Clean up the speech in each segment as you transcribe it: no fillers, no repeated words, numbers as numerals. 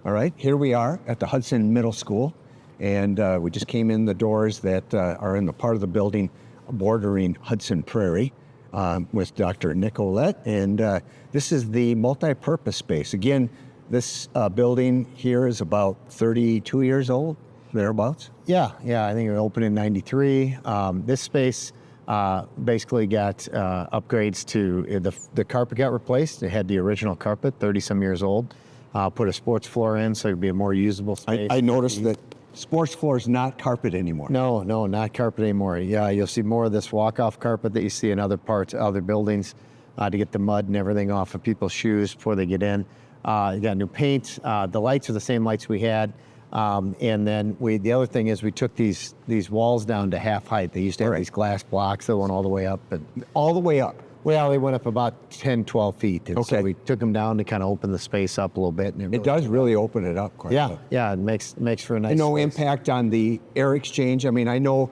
All right, here we are at the Hudson Middle School, and we just came in the doors that are in the part of the building bordering Hudson Prairie with Dr. Nick Ouellette, and this is the multi-purpose space. Again, this building here is about 32 years old, thereabouts. Yeah, I think it opened in '93. This space basically got upgrades to the carpet got replaced. It had the original carpet, 30-some years old. Put a sports floor in so it'd be a more usable space. I noticed that sports floor is not carpet anymore. No, not carpet anymore. Yeah, you'll see more of this walk-off carpet that you see in other parts, other buildings, to get the mud and everything off of people's shoes before they get in. You got new paint. The lights are the same lights we had. And then the other thing is we took these walls down to half height. They used to have these glass blocks that went all the way up. All the way up? Well, they went up about 10, 12 feet. And okay. So we took them down to kind of open the space up a little bit. And it does really open it up quite a bit. Yeah, it makes for a nice No space. impact on the air exchange. I mean, I know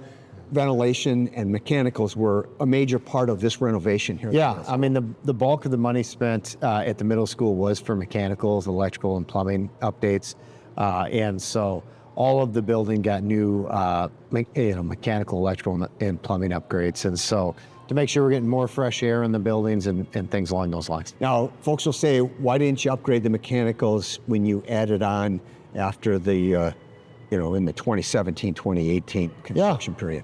ventilation and mechanicals were a major part of this renovation here. Yeah, I mean, the bulk of the money spent at the middle school was for mechanicals, electrical, and plumbing updates. And so all of the building got new mechanical, electrical, and plumbing upgrades. And so to make sure we're getting more fresh air in the buildings and things along those lines. Now, folks will say, why didn't you upgrade the mechanicals when you added on after the, in the 2017, 2018 construction period?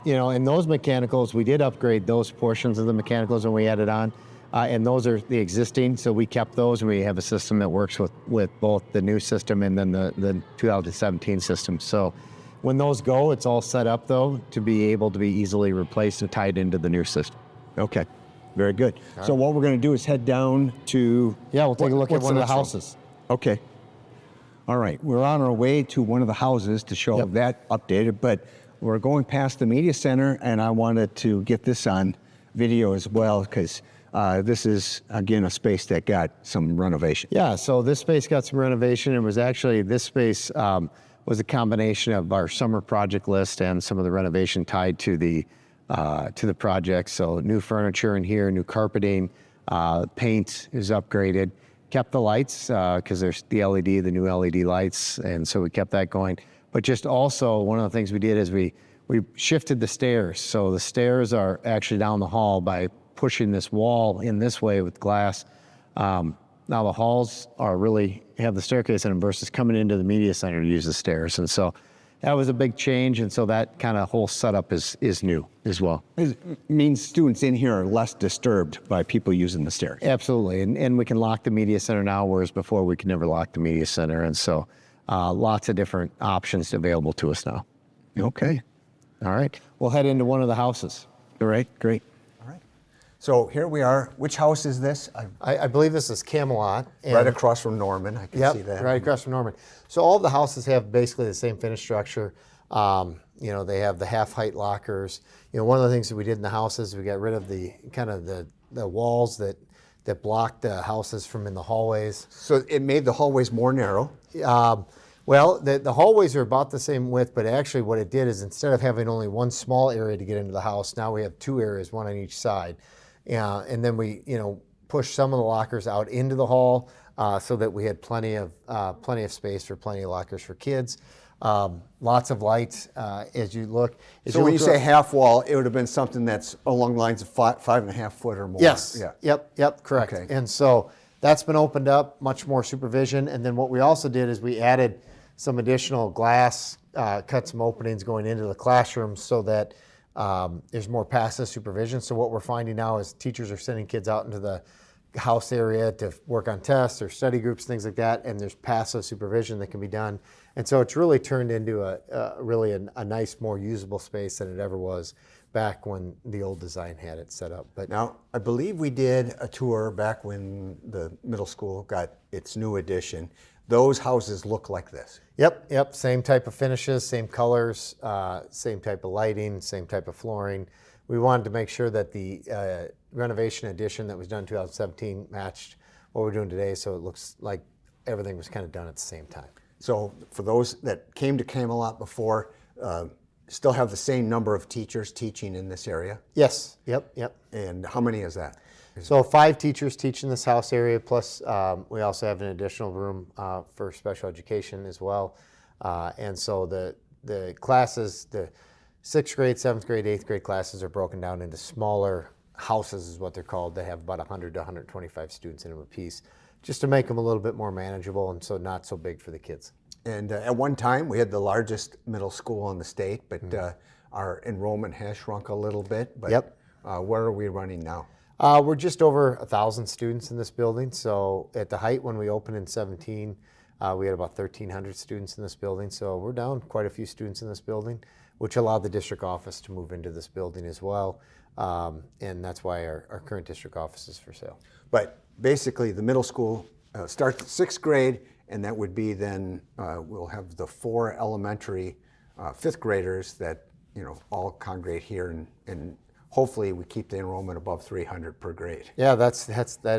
In those mechanicals, we did upgrade those portions of the mechanicals when we added on. And those are the existing, so we kept those, and we have a system that works with both the new system and then the 2017 system. So when those go, it's all set up, though, to be able to be easily replaced and tied into the new system. Okay, very good. So what we're going to do is head down to... Yeah, we'll take a look at one of the houses. Okay. All right, we're on our way to one of the houses to show that updated, but we're going past the media center, and I wanted to get this on video as well, because this is, again, a space that got some renovation. Yeah, so this space got some renovation. It was actually, this space was a combination of our summer project list and some of the renovation tied to the project. So new furniture in here, new carpeting, paint is upgraded. Kept the lights, because there's the new LED lights, and so we kept that going. But just also, one of the things we did is we shifted the stairs. So the stairs are actually down the hall by pushing this wall in this way with glass. Now the halls have the staircase in them versus coming into the media center to use the stairs. And so that was a big change, and so that kind of whole setup is new as well. It means students in here are less disturbed by people using the stairs. Absolutely, and we can lock the media center now, whereas before we could never lock the media center. And so lots of different options available to us now. Okay. All right, we'll head into one of the houses. All right, great. So here we are. Which house is this? I believe this is Camelot. Right across from Norman. I can see that. Right across from Norman. So all of the houses have basically the same finish structure. They have the half-height lockers. One of the things that we did in the houses, we got rid of the walls that blocked the houses from in the hallways. So it made the hallways more narrow. Well, the hallways are about the same width, but actually what it did is instead of having only one small area to get into the house, now we have two areas, one on each side. And then we, pushed some of the lockers out into the hall so that we had plenty of space for plenty of lockers for kids. Lots of lights as you look. So when you say half wall, it would have been something that's along the lines of 5.5 foot or more. Yes. Yeah. Yep. Correct. Okay. And so that's been opened up, much more supervision. And then what we also did is we added some additional glass, cut some openings going into the classrooms so that there's more passive supervision. So what we're finding now is teachers are sending kids out into the house area to work on tests or study groups, things like that, and there's passive supervision that can be done. And so it's really turned into a nice, more usable space than it ever was back when the old design had it set up. But now, I believe we did a tour back when the middle school got its new addition. Those houses look like this. Yep. Same type of finishes, same colors, same type of lighting, same type of flooring. We wanted to make sure that the renovation addition that was done in 2017 matched what we're doing today, so it looks like everything was kind of done at the same time. So for those that came to Camelot before, still have the same number of teachers teaching in this area? Yes, yep. And how many is that? So 5 teachers teach in this house area, plus we also have an additional room for special education as well. And so the classes, the 6th grade, 7th grade, 8th grade classes are broken down into smaller houses is what they're called. They have about 100 to 125 students in them apiece, just to make them a little bit more manageable and so not so big for the kids. And at one time, we had the largest middle school in the state, but our enrollment has shrunk a little bit. But Yep. Where are we running now? We're just over 1,000 students in this building. So at the height when we opened in 17, we had about 1,300 students in this building. So we're down quite a few students in this building, which allowed the district office to move into this building as well. And that's why our current district office is for sale. But basically, the middle school starts at 6th grade, and that would be then we'll have the 4 elementary 5th graders that all congregate here, and hopefully we keep the enrollment above 300 per grade. Yeah, that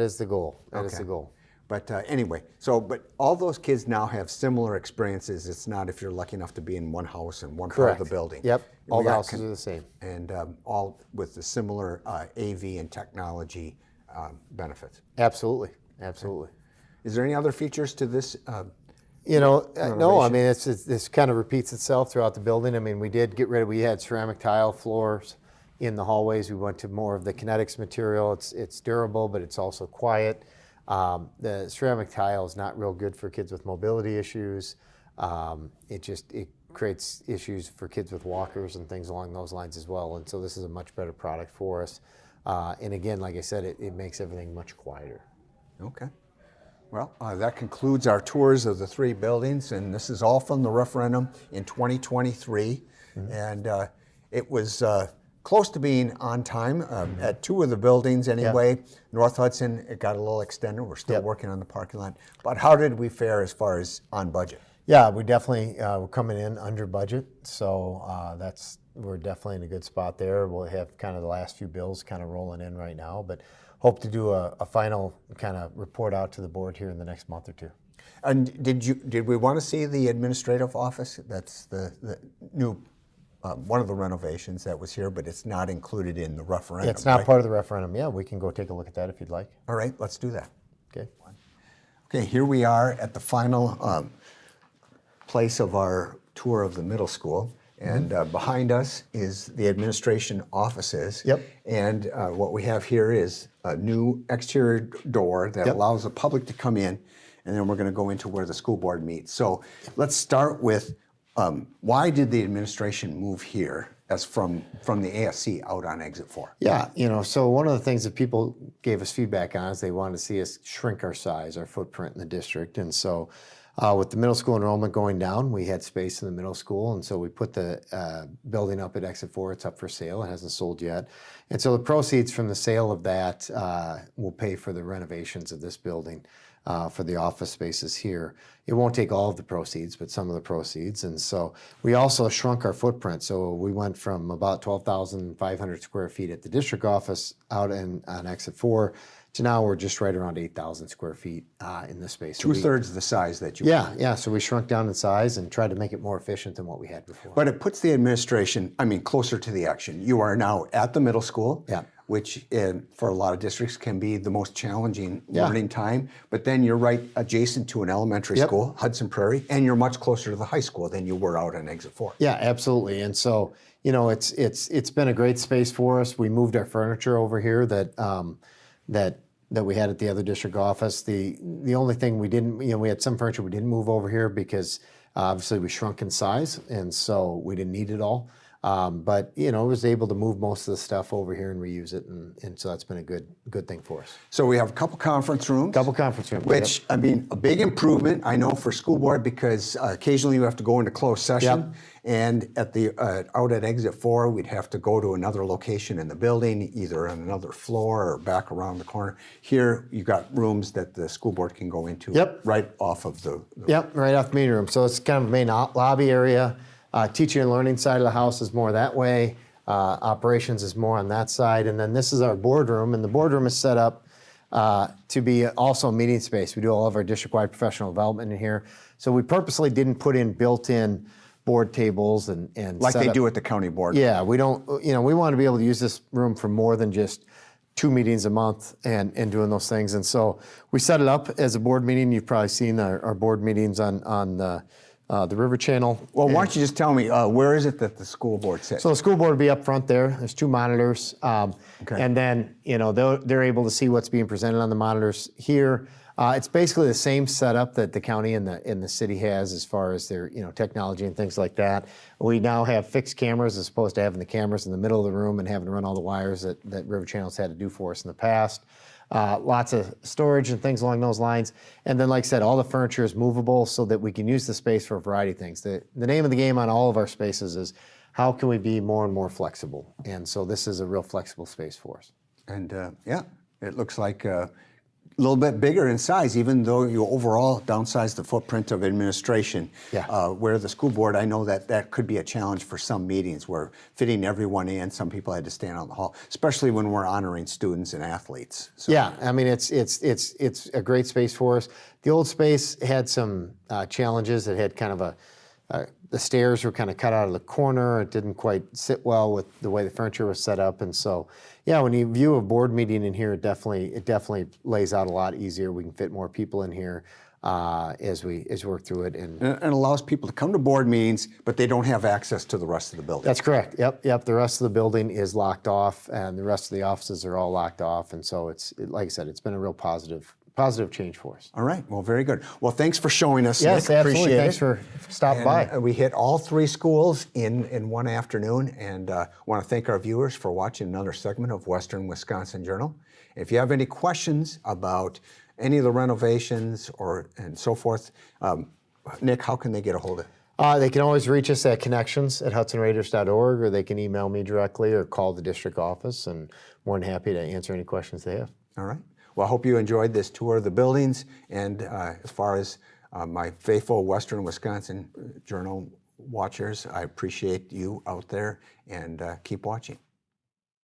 is the goal. That is Okay. the goal. But anyway, but all those kids now have similar experiences. It's not if you're lucky enough to be in one house and one part of the building. Yep. All We the got houses are the same. And all with the similar AV and technology benefits. Absolutely. Is there any other features to this? No, I Renovation? mean, this kind of repeats itself throughout the building. I mean, we had ceramic tile floors in the hallways. We went to more of the kinetics material. It's durable, but it's also quiet. The ceramic tile is not real good for kids with mobility issues. It creates issues for kids with walkers and things along those lines as well. And so this is a much better product for us. And again, like I said, it makes everything much quieter. Okay. Well, that concludes our tours of the 3 buildings, and this is all from the referendum in 2023. And it was close to being on time at 2 of the buildings anyway. North Hudson, it got a little extended. We're still working on the parking lot. But how did we fare as far as on budget? Yeah, we definitely we're coming in under budget, so we're definitely in a good spot there. We'll have kind of the last few bills kind of rolling in right now, but hope to do a final kind of report out to the board here in the next month or 2. And did we want to see the administrative office? That's the new one of the renovations that was here, but it's not included in the referendum. It's not right? part of the referendum. Yeah, we can go take a look at that if you'd like. All right, let's do that. Okay. Okay, here we are at the final place of our tour of the middle school. And behind us is the administration offices. Yep. And what we have here is a new exterior door that allows the public to come in, and then we're going to go into where the school board meets. So let's start with why did the administration move here as from the ASC out on exit 4? Yeah, so one of the things that people gave us feedback on is they wanted to see us shrink our size, our footprint in the district. And so with the middle school enrollment going down, we had space in the middle school, and so we put the building up at exit 4. It's up for sale. It hasn't sold yet. And so the proceeds from the sale of that will pay for the renovations of this building for the office spaces here. It won't take all of the proceeds, but some of the proceeds. And so we also shrunk our footprint. So we went from about 12,500 square feet at the district office out on exit 4 to now we're just right around 8,000 square feet in this space. So 2/3 the size that you Yeah. So we shrunk down in size and tried to make it more efficient than what we had before. But it puts the administration, closer to the action. You are now at the middle school, which for a lot of districts can be the most challenging learning time. But then you're right adjacent to an elementary school, Hudson Prairie, and you're much closer to the high school than you were out on exit 4. Yeah, absolutely. And so, it's been a great space for us. We moved our furniture over here that we had at the other district office. The only thing we didn't, we had some furniture we didn't move over here because obviously we shrunk in size, and so we didn't need it all. But was able to move most of the stuff over here and reuse it, and so that's been a good thing for us. So we have a couple conference rooms. Which, a big improvement, I know, for school board, because occasionally you have to go into closed session. And at out at exit 4, we'd have to go to another location in the building, either on another floor or back around the corner. Here, you got rooms that the school board can go into right off of the right off the meeting room. So it's kind of the main lobby area. Teaching and learning side of the house is more that way. Operations is more on that side. And then this is our boardroom, and the boardroom is set up to be also a meeting space. We do all of our district-wide professional development in here. So we purposely didn't put in built-in board tables and Like set they up. do at the county board. Yeah, we don't, we want to be able to use this room for more than just 2 meetings a month and doing those things. And so we set it up as a board meeting. You've probably seen our board meetings on the River Channel. Well, why don't you just tell me, where is it that the school board sits? So the school board will be up front there. There's 2 monitors. Okay. And then, they're able to see what's being presented on the monitors here. It's basically the same setup that the county and the city has as far as their, technology and things like that. We now have fixed cameras as opposed to having the cameras in the middle of the room and having to run all the wires that River Channel's had to do for us in the past. Lots of storage and things along those lines. And then, like I said, all the furniture is movable so that we can use the space for a variety of things. The name of the game on all of our spaces is how can we be more and more flexible? And so this is a real flexible space for us. And yeah, it looks like a little bit bigger in size, even though you overall downsize the footprint of administration. Yeah. Where the school board, I know that could be a challenge for some meetings where fitting everyone in, some people had to stand out in the hall, especially when we're honoring students and athletes. So, Yeah, I mean, it's a great space for us. The old space had some challenges. It had kind of the stairs were kind of cut out of the corner. It didn't quite sit well with the way the furniture was set up. And so, yeah, when you view a board meeting in here, it definitely lays out a lot easier. We can fit more people in here as we work through it. And allows people to come to board meetings, but they don't have access to the rest of the building. that's correct. Yep. The rest of the building is locked off, and the rest of the offices are all locked off. And so like I said, it's been a real positive change for us. All right. Well, very good. Well, thanks for showing us. Yes, Nick. absolutely. Appreciate Thanks it. for stopping by. We hit all 3 schools in one afternoon, and want to thank our viewers for watching another segment of Western Wisconsin Journal. If you have any questions about any of the renovations and so forth, Nick, how can they get a hold of it? They can always reach us at connections@hudsonraiders.org, or they can email me directly or call the district office, and more than happy to answer any questions they have. All right. Well, I hope you enjoyed this tour of the buildings. And as far as my faithful Western Wisconsin Journal watchers, I appreciate you out there, and keep watching.